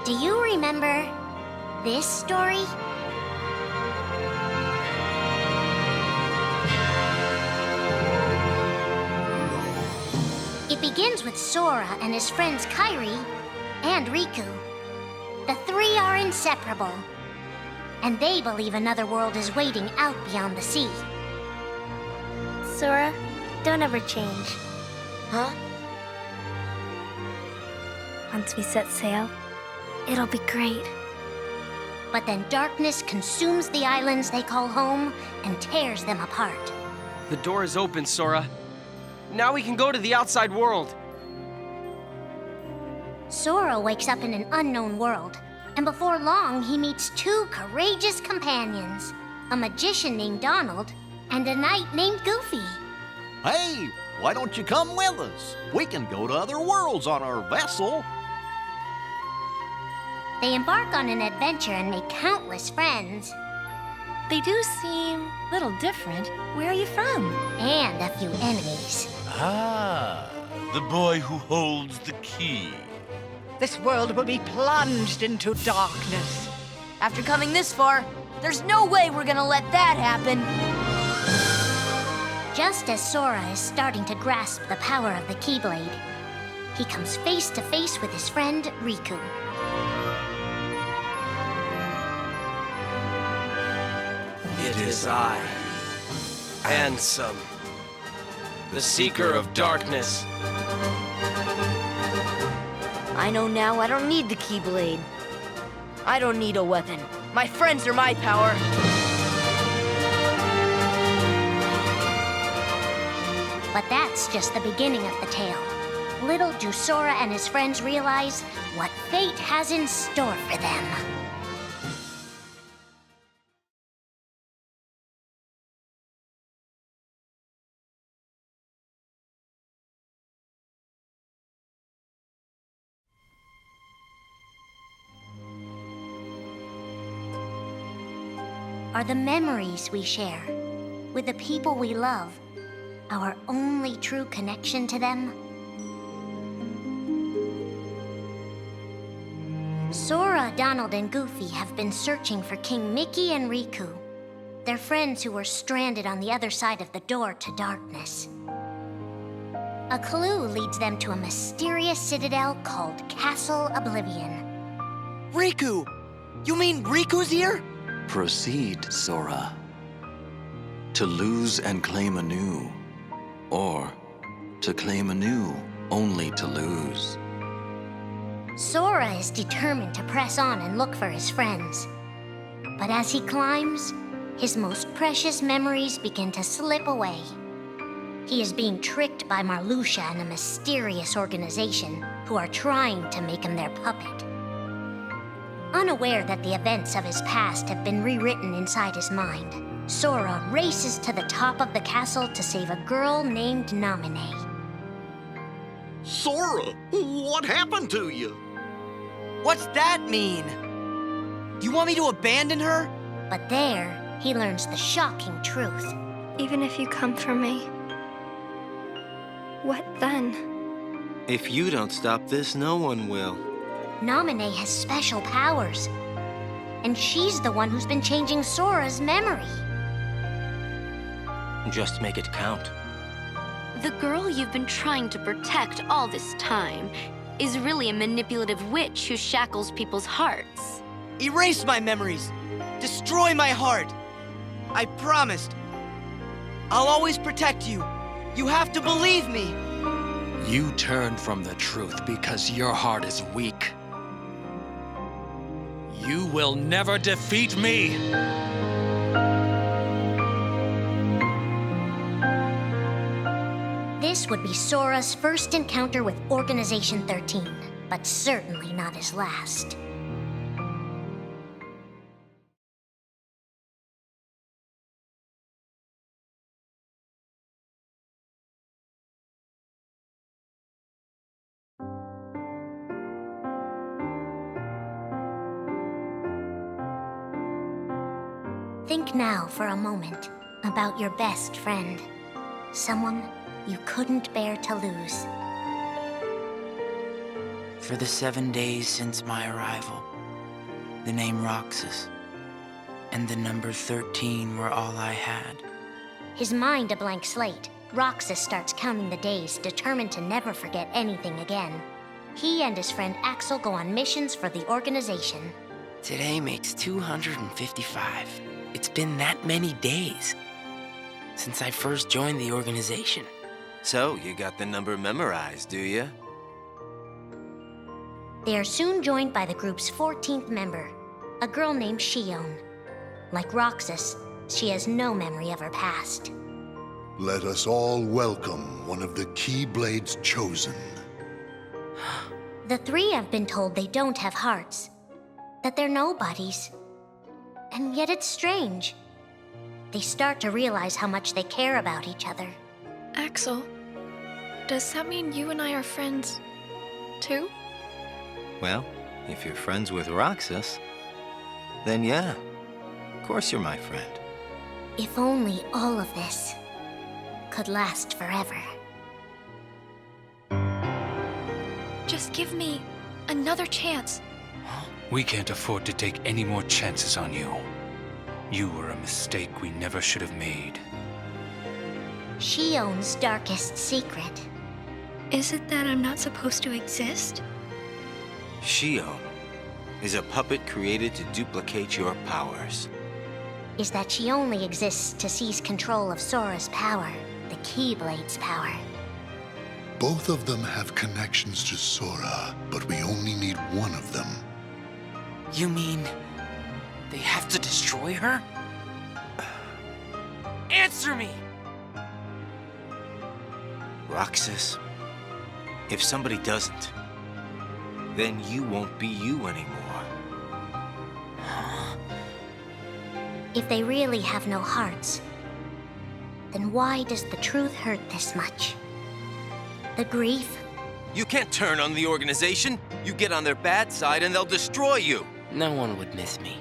Do you remember this story? It begins with Sora and his friends Kairi and Riku. The three are inseparable, and they believe another world is waiting out beyond the sea. Sora, don't ever change. Huh? Once we set sail, it'll be great. But then darkness consumes the islands they call home and tears them apart. The door is open, Sora. Now we can go to the outside world. Sora wakes up in an unknown world, and before long he meets two courageous companions, a magician named Donald and a knight named Goofy. Hey, why don't you come with us? We can go to other worlds on our vessel. They embark on an adventure and make countless friends. They do seem a little different. Where are you from? And a few enemies. Ah, the boy who holds the key. This world will be plunged into darkness. After coming this far, there's no way we're gonna let that happen. Just as Sora is starting to grasp the power of the Keyblade, he comes face to face with his friend Riku. It is I, Ansem, the Seeker of Darkness. I know now I don't need the Keyblade. I don't need a weapon. My friends are my power. But that's just the beginning of the tale. Little do Sora and his friends realize what fate has in store for them. Are the memories we share with the people we love our only true connection to them? Sora, Donald, and Goofy have been searching for King Mickey and Riku, their friends who were stranded on the other side of the door to darkness. A clue leads them to a mysterious citadel called Castle Oblivion. Riku! You mean Riku's here? Proceed, Sora. To lose and claim anew, or to claim anew only to lose. Sora is determined to press on and look for his friends. But as he climbs, his most precious memories begin to slip away. He is being tricked by Marluxia and a mysterious organization who are trying to make him their puppet. Unaware that the events of his past have been rewritten inside his mind, Sora races to the top of the castle to save a girl named Naminé. Sora, what happened to you? What's that mean? You want me to abandon her? But there, he learns the shocking truth. Even if you come for me, what then? If you don't stop this, no one will. Naminé has special powers, and she's the one who's been changing Sora's memory. Just make it count. The girl you've been trying to protect all this time is really a manipulative witch who shackles people's hearts. Erase my memories. Destroy my heart. I promised. I'll always protect you. You have to believe me. You turn from the truth because your heart is weak. You will never defeat me! This would be Sora's first encounter with Organization 13, but certainly not his last. Think now for a moment about your best friend, someone you couldn't bear to lose. For the 7 days since my arrival, the name Roxas and the number 13 were all I had. His mind a blank slate, Roxas starts counting the days, determined to never forget anything again. He and his friend Axel go on missions for the organization. Today makes 255. It's been that many days since I first joined the organization. So, you got the number memorized, do you? They are soon joined by the group's 14th member, a girl named Shion. Like Roxas, she has no memory of her past. Let us all welcome one of the Keyblade's chosen. The three have been told they don't have hearts, that they're nobodies. And yet it's strange. They start to realize how much they care about each other. Axel, does that mean you and I are friends, too? Well, if you're friends with Roxas, then yeah, of course you're my friend. If only all of this could last forever. Just give me another chance. We can't afford to take any more chances on you. You were a mistake we never should have made. Shion's darkest secret. Is it that I'm not supposed to exist? Shion is a puppet created to duplicate your powers. Is that she only exists to seize control of Sora's power, the Keyblade's power. Both of them have connections to Sora, but we only need one of them. You mean they have to destroy her? Answer me! Roxas, if somebody doesn't, then you won't be you anymore. If they really have no hearts, then why does the truth hurt this much? The grief? You can't turn on the organization. You get on their bad side and they'll destroy you. No one would miss me.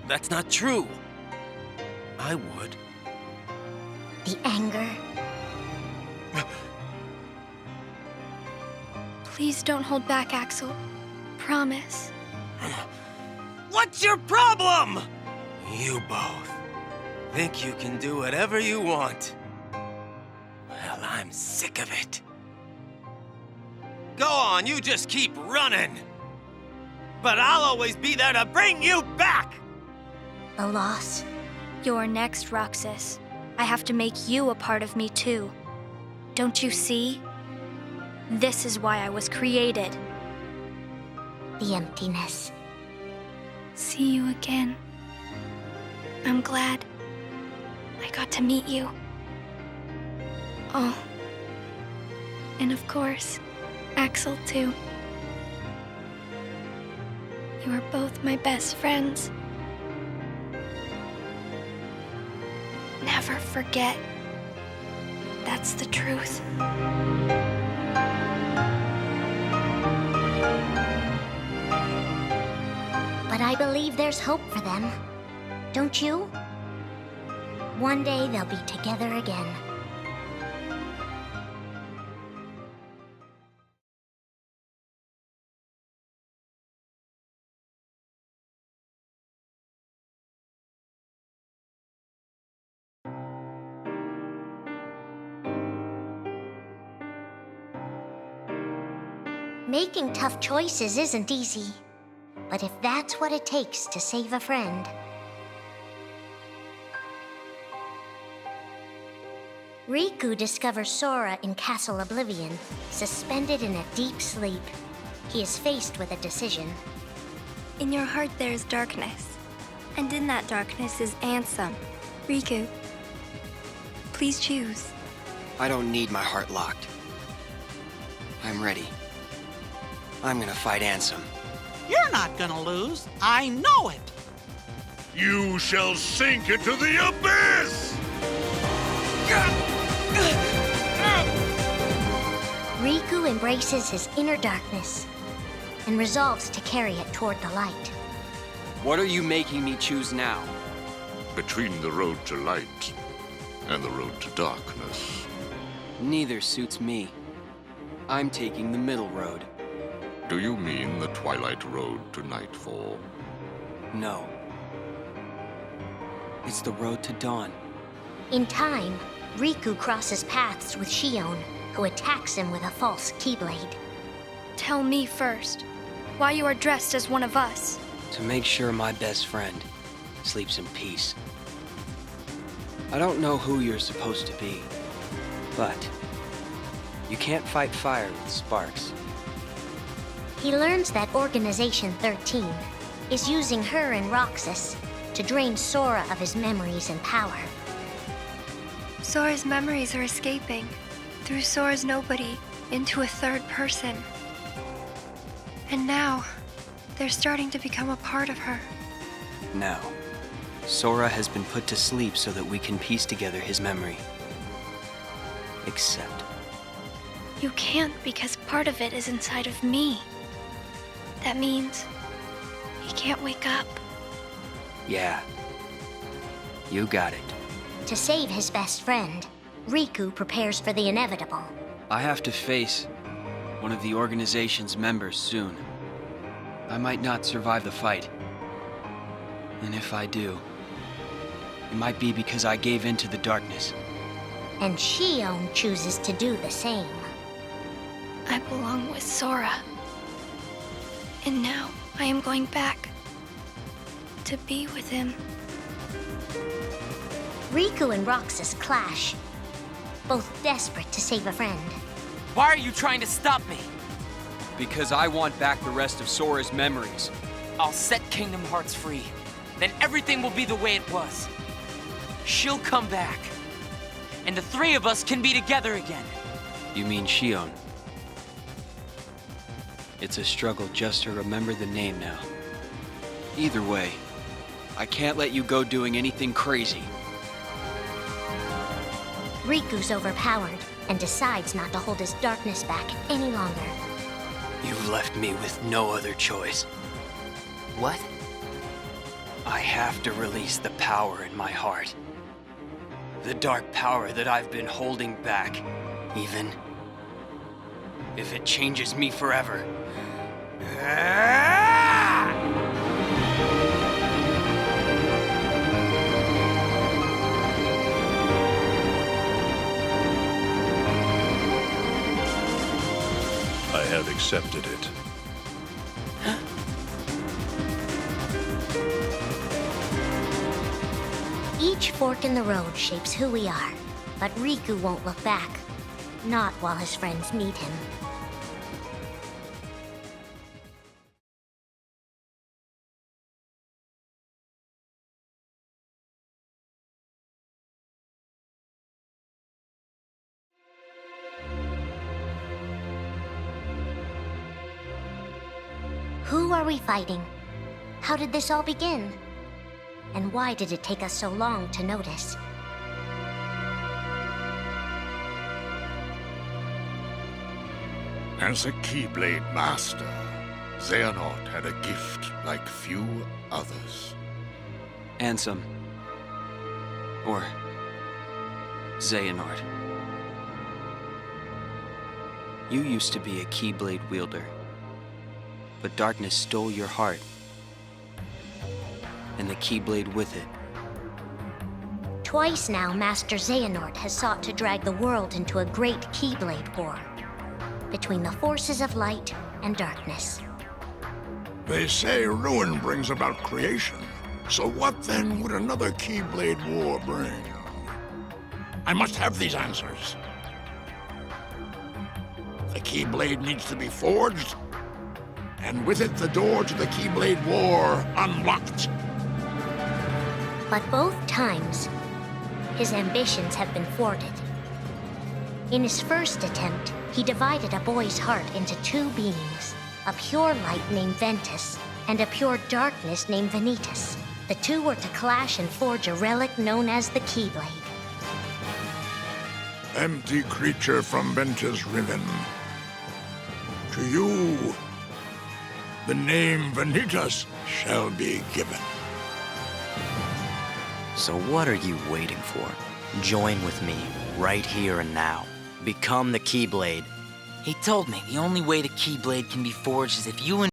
That's not true. I would. The anger? Please don't hold back, Axel. Promise. What's your problem? You both think you can do whatever you want. Well, I'm sick of it. Go on, you just keep running. But I'll always be there to bring you back! The loss? You're next, Roxas. I have to make you a part of me, too. Don't you see? This is why I was created. The emptiness. See you again. I'm glad I got to meet you. Oh. And of course, Axel, too. You are both my best friends. Never forget. That's the truth. But I believe there's hope for them. Don't you? One day they'll be together again. Making tough choices isn't easy. But if that's what it takes to save a friend... Riku discovers Sora in Castle Oblivion, suspended in a deep sleep. He is faced with a decision. In your heart there is darkness, and in that darkness is Ansem. Riku, please choose. I don't need my heart locked. I'm ready. I'm gonna fight Ansem. You're not gonna lose. I know it. You shall sink into the abyss! Riku embraces his inner darkness and resolves to carry it toward the light. What are you making me choose now? Between the road to light and the road to darkness. Neither suits me. I'm taking the middle road. Do you mean the Twilight Road to Nightfall? No. It's the road to dawn. In time, Riku crosses paths with Shion, who attacks him with a false Keyblade. Tell me first, why you are dressed as one of us. To make sure my best friend sleeps in peace. I don't know who you're supposed to be, but you can't fight fire with sparks. He learns that Organization 13 is using her and Roxas to drain Sora of his memories and power. Sora's memories are escaping through Sora's nobody into a third person. And now, they're starting to become a part of her. Now, Sora has been put to sleep so that we can piece together his memory. Except... You can't because part of it is inside of me. That means he can't wake up. Yeah. You got it. To save his best friend, Riku prepares for the inevitable. I have to face one of the organization's members soon. I might not survive the fight. And if I do, it might be because I gave in to the darkness. And Shion chooses to do the same. I belong with Sora. And now I am going back to be with him. Riku and Roxas clash, both desperate to save a friend. Why are you trying to stop me? Because I want back the rest of Sora's memories. I'll set Kingdom Hearts free. Then everything will be the way it was. She'll come back. And the three of us can be together again. You mean Shion? It's a struggle just to remember the name now. Either way, I can't let you go doing anything crazy. Riku's overpowered and decides not to hold his darkness back any longer. You've left me with no other choice. What? I have to release the power in my heart. The dark power that I've been holding back, even if it changes me forever. I have accepted it. Each fork in the road shapes who we are, but Riku won't look back. Not while his friends need him. Who are we fighting? How did this all begin? And why did it take us so long to notice? As a Keyblade Master, Xehanort had a gift like few others. Ansem. Or Xehanort. You used to be a Keyblade wielder, but darkness stole your heart, and the Keyblade with it. Twice now, Master Xehanort has sought to drag the world into a great Keyblade war between the forces of light and darkness. They say ruin brings about creation. So what then would another Keyblade war bring? I must have these answers. The Keyblade needs to be forged, and with it the door to the Keyblade war unlocked. But both times, his ambitions have been thwarted. In his first attempt, he divided a boy's heart into two beings, a pure light named Ventus, and a pure darkness named Vanitas. The two were to clash and forge a relic known as the Keyblade. Empty creature from Ventus Riven. To you, the name Vanitas shall be given. So what are you waiting for? Join with me, right here and now. Become the Keyblade. He told me the only way the Keyblade can be forged is if you and